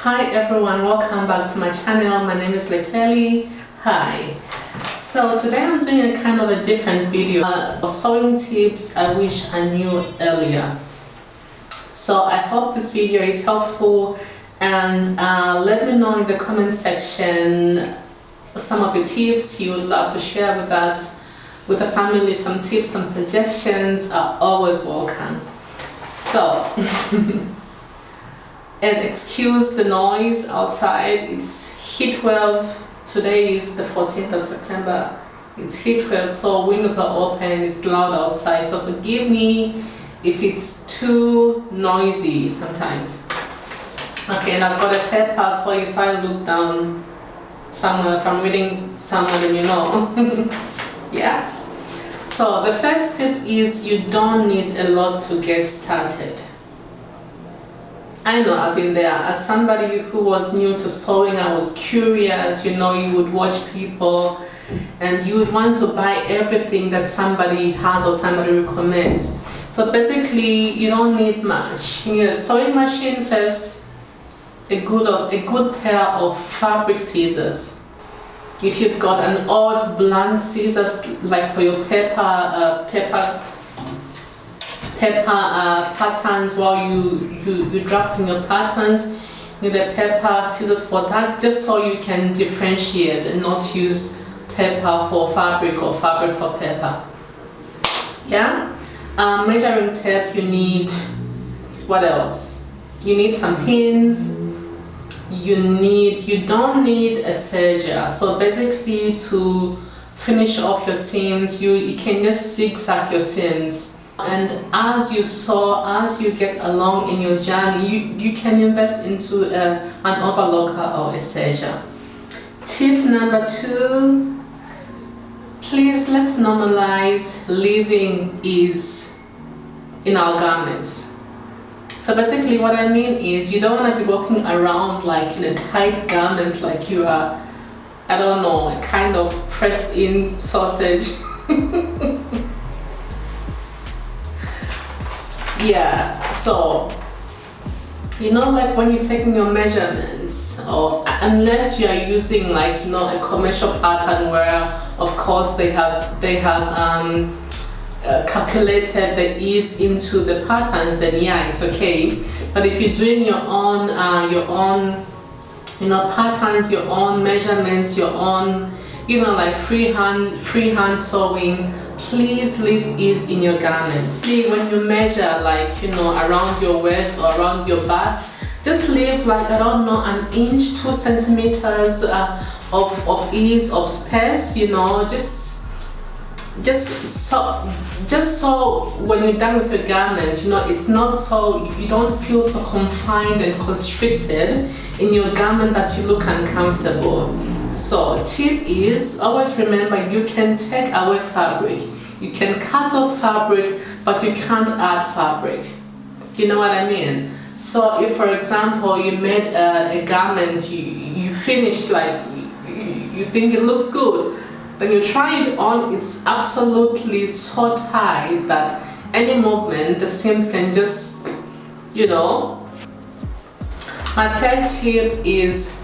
Hi everyone, welcome back to my channel. My name is Lekelly. Hi. So today I'm doing a kind of a different video, sewing tips I wish I knew earlier. So I hope this video is helpful, and let me know in the comment section some of the tips you would love to share with us, with the family. Some tips, some suggestions are always welcome. So and excuse the noise outside. It's heat wave. Today is the 14th of September. It's heat wave, so windows are open and it's loud outside, so forgive me if it's too noisy sometimes. Okay, and I've got a paper, so if I look down somewhere, if I'm reading somewhere, then you know. Yeah. So the first tip is you don't need a lot to get started. I know, I've been there. As somebody who was new to sewing, I was curious. You know, you would watch people and you would want to buy everything that somebody has or somebody recommends. So basically, you don't need much. You need a sewing machine first, a good pair of fabric scissors. If you've got an old blunt scissors, like for your paper patterns, while you're drafting your patterns, you need a paper scissors for that, just so you can differentiate and not use paper for fabric or fabric for paper. Yeah. Measuring tape, you need, what else? You need some pins. You don't need a serger. So basically, to finish off your seams, you can just zigzag your seams. And as you sew, as you get along in your journey, you can invest into an overlocker or a serger. Tip number 2, please, let's normalize living ease in our garments. So basically what I mean is, you don't want to be walking around like in a tight garment, like you are, I don't know, a kind of pressed in sausage. Yeah, so you know, like when you're taking your measurements, or unless you are using, like, you know, a commercial pattern where of course they have calculated the ease into the patterns, then yeah, it's okay. But if you're doing your own you know, patterns, your own measurements, your own, you know, like freehand sewing, please leave ease in your garments. See, when you measure, like, you know, around your waist or around your bust, just leave, like, I don't know, an inch, 2 centimeters of ease, of space, you know, just so when you're done with your garment, you know, it's not so, you don't feel so confined and constricted in your garment that you look uncomfortable. So tip is, always remember, you can take away fabric, you can cut off fabric, but you can't add fabric. You know what I mean? So if, for example, you made a garment, you finished, like, you think it looks good, then you try it on, it's absolutely so tight that any movement, the seams can just, you know. My third tip is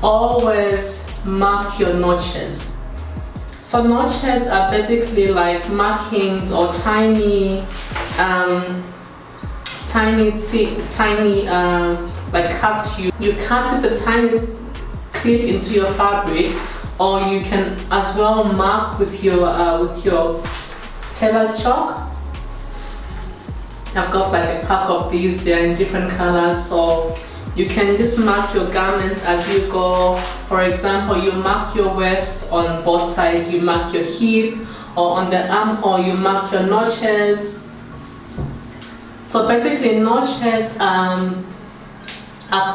always mark your notches. So notches are basically like markings or tiny like cuts. You cut just a tiny clip into your fabric, or you can as well mark with your tailor's chalk. I've got like a pack of these, they're in different colors, so you can just mark your garments as you go. For example, you mark your waist on both sides, you mark your hip, or on the armhole you mark your notches. So basically notches are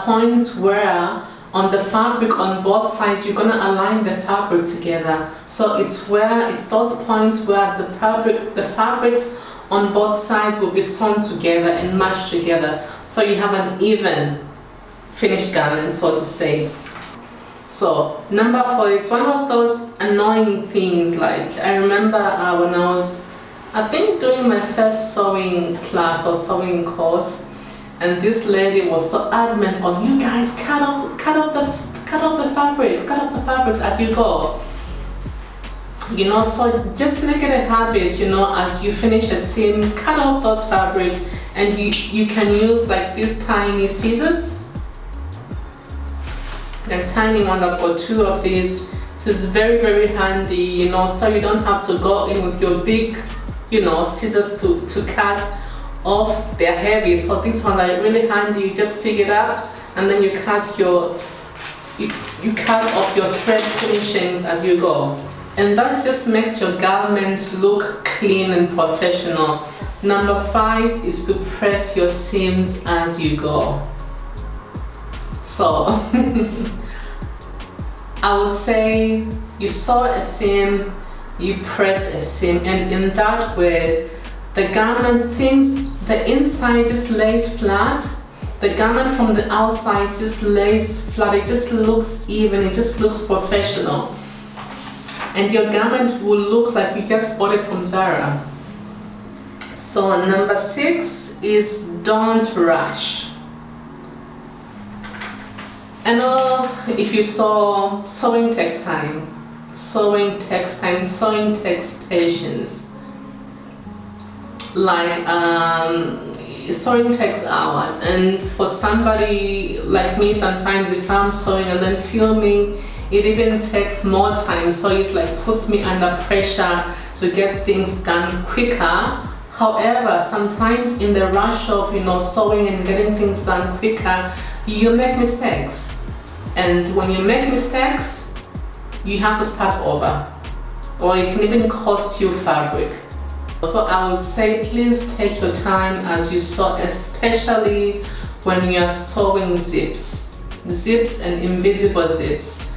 points where on the fabric on both sides you're gonna align the fabric together. So it's those points where the fabrics on both sides will be sewn together and matched together, so you have an even finished garment, so to say. So number 4 is one of those annoying things. Like, I remember when I was, I think, doing my first sewing class or sewing course, And this lady was so adamant on, you guys cut off the fabrics as you go. So just make it a habit, as you finish a seam, cut off those fabrics, and you can use like these tiny scissors, like tiny one. I've got 2 of these. So it's very, very handy, so you don't have to go in with your big, scissors to cut off. They're heavy, so these ones are really handy. You just pick it up and then you cut you cut off your thread finishings as you go. And that just makes your garment look clean and professional. Number 5 is to press your seams as you go. So I would say you sew a seam, you press a seam, and in that way the garment, the inside just lays flat, the garment from the outside just lays flat. It just looks even, it just looks professional, and your garment will look like you just bought it from Zara. So number 6 is don't rush. I know if you saw sewing takes time, sewing takes patience. Like sewing takes hours, and for somebody like me, sometimes if I'm sewing and then filming, it even takes more time, so it like puts me under pressure to get things done quicker. However, sometimes in the rush of sewing and getting things done quicker, you make mistakes, and when you make mistakes, you have to start over, or it can even cost you fabric. So I would say please take your time as you sew, especially when you are sewing zips and invisible zips.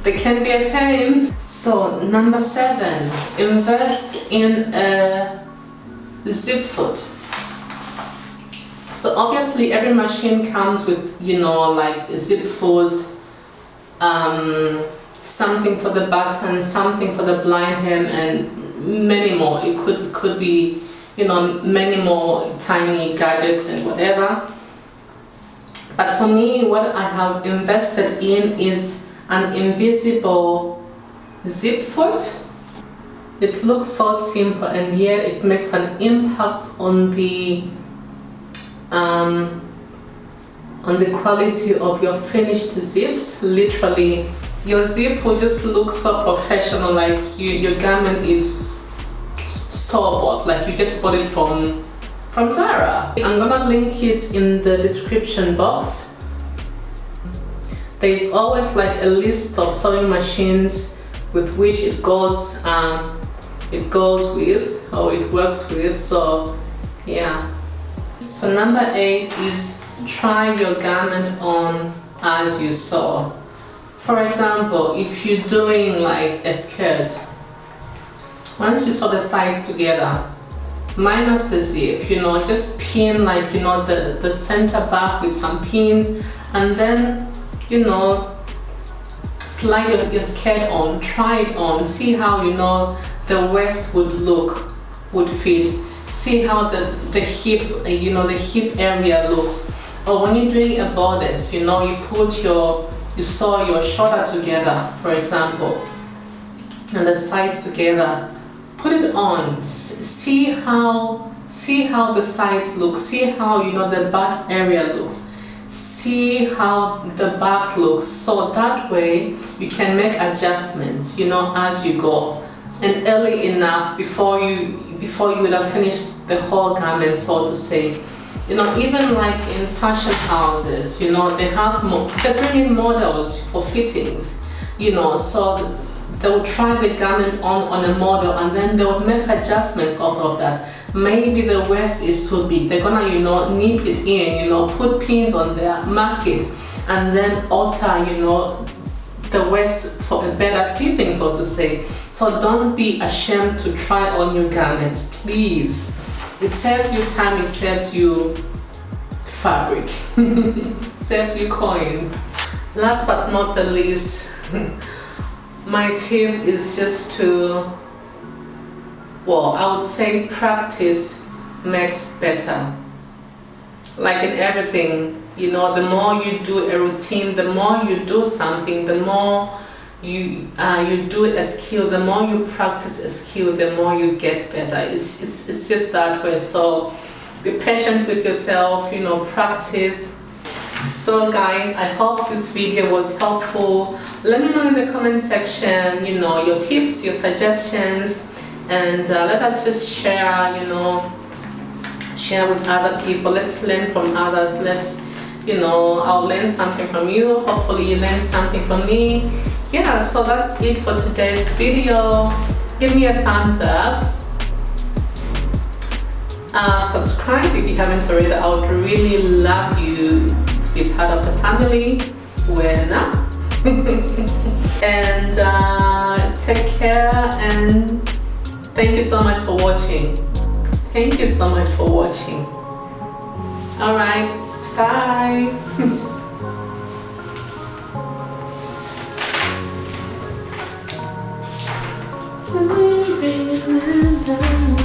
They can be a pain. So number 7, invest in a zip foot. So obviously every machine comes with like a zip foot, something for the button, something for the blind hem, and many more. It could be many more tiny gadgets and whatever. But for me, what I have invested in is an invisible zip foot. It looks so simple, and yet it makes an impact on the quality of your finished zips. Literally, your zip will just look so professional, like your garment is store-bought, like you just bought it from Zara. I'm gonna link it in the description box. There is always like a list of sewing machines with which it goes with, or it works with. So yeah. So number 8 is try your garment on as you sew. For example, if you're doing like a skirt, once you sew the sides together, minus the zip, just pin like the center back with some pins, and then slide your skirt on, try it on, see how the waist would fit, see how the hip the hip area looks. Or when you're doing a bodice, you sew your shoulder together, for example, and the sides together. Put it on, see how the sides look, see how the bust area looks, see how the back looks. So that way you can make adjustments as you go, and early enough before you would have finished the whole garment, so to say. Even like in fashion houses, they bring in models for fittings, so they will try the garment on a model, and then they will make adjustments off of that. Maybe the waist is too big, they're gonna nip it in, put pins on there, mark it, and then alter the waist for a better fitting, so to say. So don't be ashamed to try on your garments, please. It saves you time, it saves you fabric, saves you coin. Last but not the least, my tip is just to, I would say practice makes better. like in everything, you know, the more you do a routine, the more you do something, the more you do a skill, the more you practice a skill, the more you get better. It's just that way. So be patient with yourself, you know, practice. So guys, I hope this video was helpful. Let me know in the comment section, you know, your tips, your suggestions, and let us just share, you know, share with other people. Let's learn from others. Let's, you know, I'll learn something from you. Hopefully you learn something from me. Yeah, so that's it for today's video. Give me a thumbs up. Subscribe if you haven't already. I would really love you to be part of the family. Buena. And take care, and thank you so much for watching. Thank you so much for watching. Alright, bye. To remember.